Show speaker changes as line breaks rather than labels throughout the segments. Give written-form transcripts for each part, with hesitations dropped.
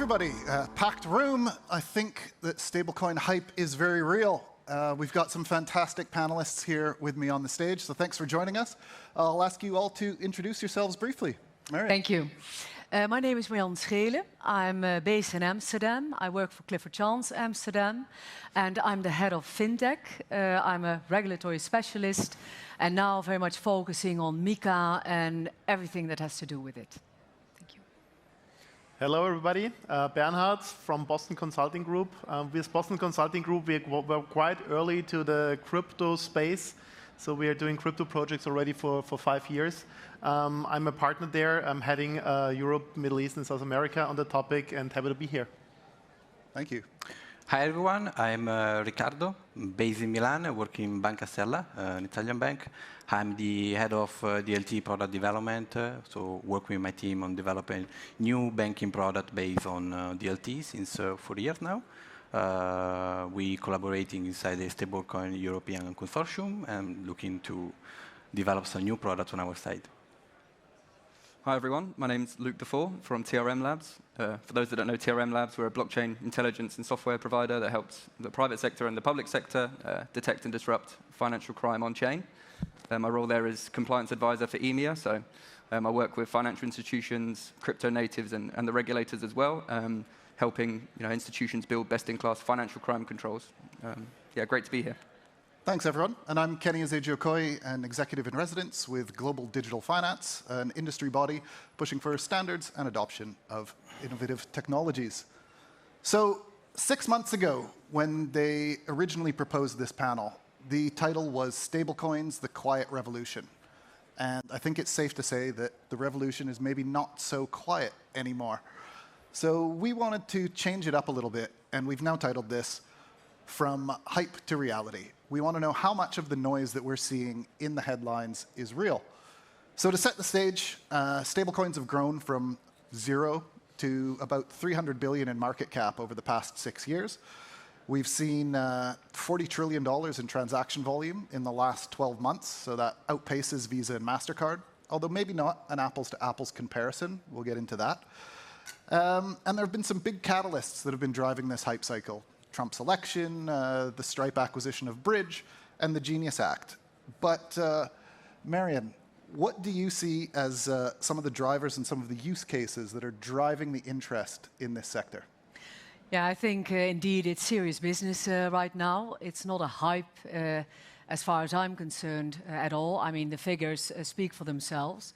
everybody. Packed room. I think that stablecoin hype is very real. We've got some fantastic panelists here with me on the stage, so thanks for joining us. I'll ask you all to introduce yourselves briefly. Marian.
Thank you. My name is Marian Schelle. I'm based in Amsterdam. I work for Clifford Amsterdam, and I'm the head of FinTech. I'm a regulatory specialist, and now very much focusing on MiCA and everything that has to do with it. Thank you.
Hello, everybody. Bernhard from Boston Consulting Group. With Boston Consulting Group, we were quite early to the crypto space. So we are doing crypto projects already for 5 years. I'm a partner there. I'm heading Europe, Middle East, and South America on the topic, and happy to be here.
Thank you.
Hi, everyone. I'm Riccardo, based in Milan. I work in Banca Sella, an Italian bank. I'm the head of DLT product development, so work with my team on developing new banking product based on DLT since 4 years now. We collaborating inside the Stablecoin European Consortium and looking to develop some new products on our side.
Hi, everyone. My name's Dufour from TRM Labs. For those that don't know TRM Labs, we're a blockchain intelligence and software provider that helps the private sector and the public sector detect and disrupt financial crime on-chain. My role there is compliance advisor for EMEA, so I work with financial institutions, crypto natives, and the regulators as well, helping institutions build best-in-class financial crime controls. Yeah, great to be here.
Thanks, everyone. And I'm Kene Ezeji-Okoye, an executive in residence with Global Digital Finance, an industry body pushing for standards and adoption of innovative technologies. So 6 months ago, when they originally proposed this panel, the title was Stablecoins, the Quiet Revolution. And I think it's safe to say that the revolution is maybe not so quiet anymore. So we wanted to change it up a little bit, and we've now titled this From Hype to Reality. We want to know how much of the noise that we're seeing in the headlines is real. So to set the stage, stablecoins have grown from 0 to about 300 billion in market cap over the past 6 years. We've seen $40 trillion in transaction volume in the last 12 months, so that outpaces Visa and MasterCard, although maybe not an apples-to-apples comparison. We'll get into that. And there have been some big catalysts that have been driving this hype cycle. Trump's election, the Stripe acquisition of Bridge, and the Genius Act. But Marian, what do you see as some of the drivers and some of the use cases that are driving the interest in this sector?
Yeah, I think indeed it's serious business right now. It's not a hype as far as I'm concerned at all. I mean, the figures speak for themselves.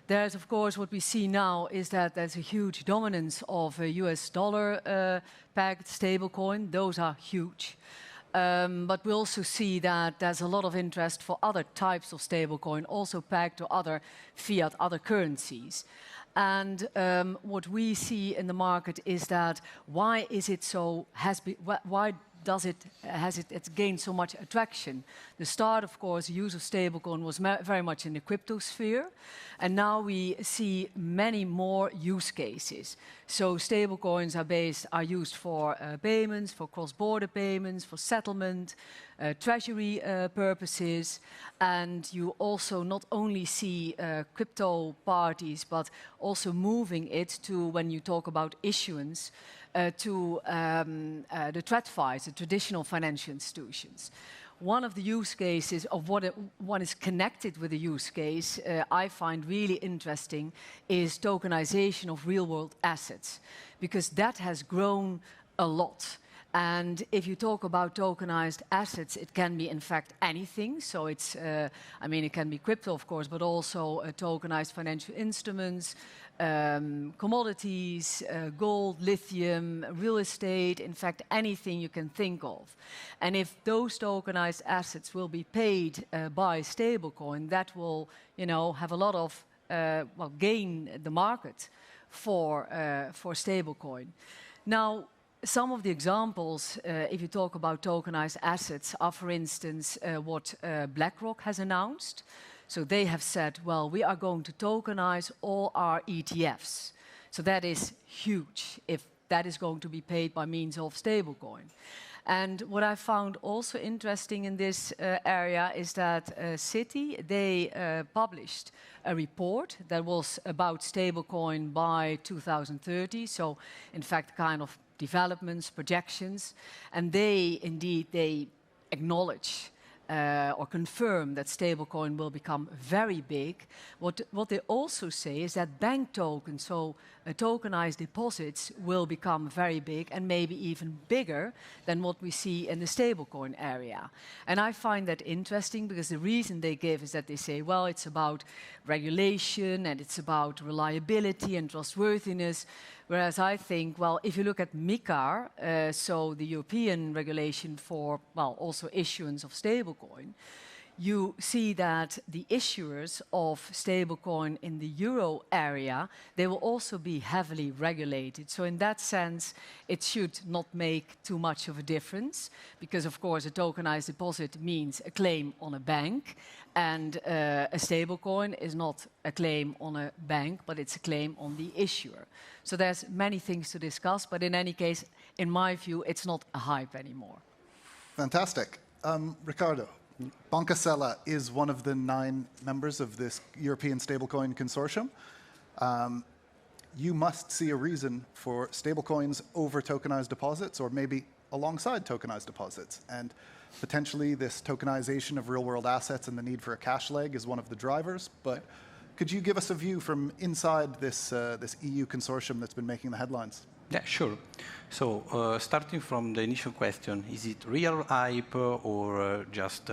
There's, of course, what we see now is that there's a huge dominance of a US dollar-pegged stablecoin. Those are huge. But we also see that there's a lot of interest for other types of stablecoin, also pegged to other fiat, other currencies. And what we see in the market is that why is it so, why has it gained so much attraction? The start, of course, use of stablecoin was very much in the crypto sphere, and now we see many more use cases. So stablecoins are used for payments, for cross-border payments, for settlement, treasury purposes, and you also not only see crypto parties, but also moving it to, when you talk about issuance, to the TradFis, the traditional financial institutions. One of the use cases of what is connected with the use case I find really interesting is tokenization of real-world assets, because that has grown a lot. And if you talk about tokenized assets, it can be, in fact, anything. So it's, I mean, it can be crypto, of course, but also tokenized financial instruments, commodities, gold, lithium, real estate, in fact, anything you can think of. And if those tokenized assets will be paid by stablecoin, that will, have a lot of, gain the market for stablecoin. Now, some of the examples, if you talk about tokenized assets, are, for instance, what BlackRock has announced. So they have said, well, we are going to tokenize all our ETFs. So that is huge if that is going to be paid by means of stablecoin. And what I found also interesting in this area is that Citi, they published a report that was about stablecoin by 2030. So, in fact, kind of developments, projections, and they acknowledge or confirm that stablecoin will become very big. What they also say is that bank tokens, so tokenized deposits, will become very big and maybe even bigger than what we see in the stablecoin area. And I find that interesting because the reason they give is that they say, well, it's about regulation and it's about reliability and trustworthiness. Whereas I think, well, if you look at MiCAR, so the European regulation for, well, also issuance of stablecoin, you see that the issuers of stablecoin in the euro area, they will also be heavily regulated. So in that sense, it should not make too much of a difference, because of course a tokenized deposit means a claim on a bank, and a stablecoin is not a claim on a bank, but it's a claim on the issuer. So there's many things to discuss, but in any case, in my view, it's not a hype anymore.
Fantastic. Riccardo, Banca Sella is one of the 9 members of this European stablecoin consortium. You must see a reason for stablecoins over tokenized deposits, or maybe alongside tokenized deposits. And potentially this tokenization of real-world assets and the need for a cash leg is one of the drivers. But could you give us a view from inside this, this EU consortium that's been making the headlines?
Yeah, sure. So starting from the initial question, is it real hype or just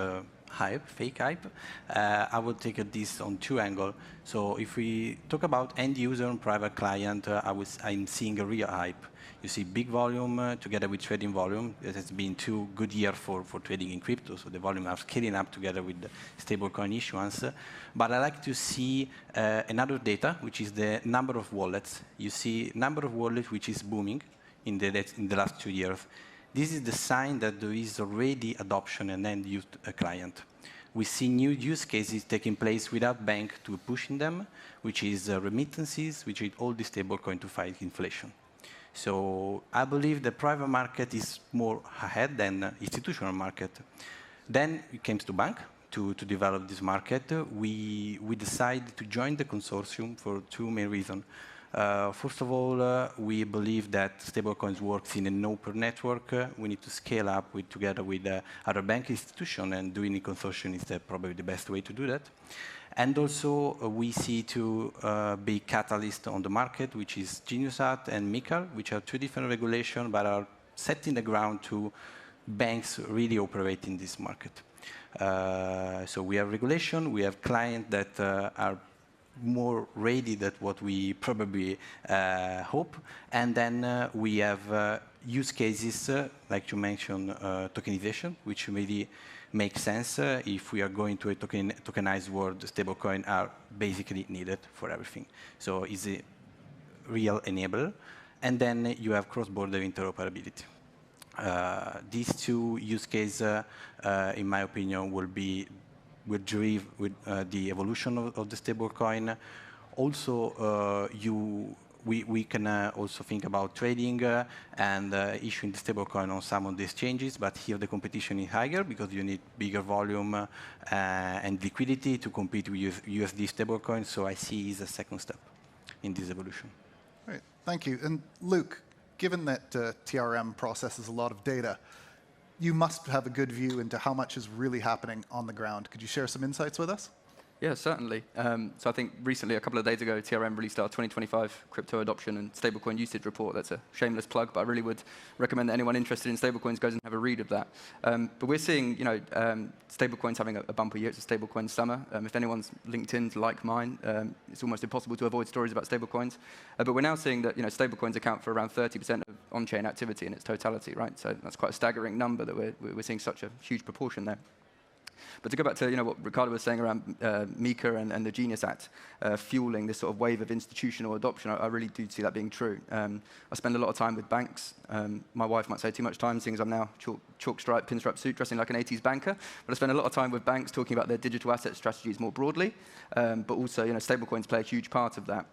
hype, fake hype? I will take this on 2 angles. So if we talk about end user and private client, I'm seeing a real hype. You see big volume together with trading volume. It has been 2 good years for trading in crypto, so the volume are scaling up together with the stablecoin issuance. But I like to see another data, which is the number of wallets. You see number of wallets which is booming in the last 2 years. This is the sign that there is already adoption and end-use client. We see new use cases taking place without bank to pushing them, which is remittances, which is all the stablecoin to fight inflation. So I believe the private market is more ahead than the institutional market. Then it came to bank to develop this market. We decided to join the consortium for 2 main reasons. First of all, we believe that stablecoins works in an open network. We need to scale up together with other bank institutions, and doing a consortium is probably the best way to do that. And also, we see 2 big catalysts on the market, which is Genius Act and MiCAR, which are 2 different regulations, but are setting the ground to banks really operate in this market. So we have regulation, we have clients that are more ready than what we probably hope. And then we have use cases, like you mentioned, tokenization, which really makes sense if we are going to a tokenized world. Stablecoin are basically needed for everything. So it's a real enabler. And then you have cross-border interoperability. These 2 use cases, in my opinion, will drive with the evolution of the stablecoin. Also, we can also think about trading and issuing the stablecoin on some of the exchanges, but here the competition is higher because you need bigger volume and liquidity to compete with USD stablecoins. So I see it as a second step in this evolution.
Great, thank you. And Luke, given that TRM processes a lot of data, you must have a good view into how much is really happening on the ground. Could you share some insights with us?
Yeah, certainly. So I think recently, a couple of days ago, TRM released our 2025 crypto adoption and stablecoin usage report. That's a shameless plug, but I really would recommend that anyone interested in stablecoins goes and have a read of that. But we're seeing, stablecoins having a bumper year. It's a stablecoin summer. If anyone's LinkedIn's like mine, it's almost impossible to avoid stories about stablecoins. But we're now seeing that stablecoins account for around 30% of on-chain activity in its totality, right? So that's quite a staggering number that we're seeing such a huge proportion there. But to go back to what Riccardo was saying around MiCAR and the Genius Act fueling this sort of wave of institutional adoption, I really do see that being true. I spend a lot of time with banks. My wife might say too much time, seeing as I'm now chalk stripe, pinstripe suit, dressing like an 80s banker. But I spend a lot of time with banks talking about their digital asset strategies more broadly. But also, stablecoins play a huge part of that.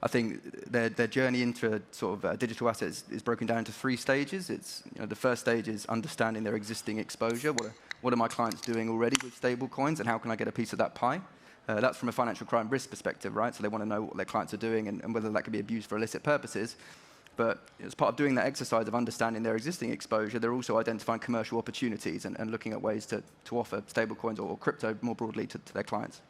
I think their journey into sort of digital assets is broken down into 3 stages. It's, the first stage is understanding their existing exposure. What are my clients doing already with stablecoins, and how can I get a piece of that pie? That's from a financial crime risk perspective, right? So they want to know what their clients are doing and whether that can be abused for illicit purposes. But as part of doing that exercise of understanding their existing exposure, they're also identifying commercial opportunities and looking at ways to offer stablecoins or crypto more broadly to their clients.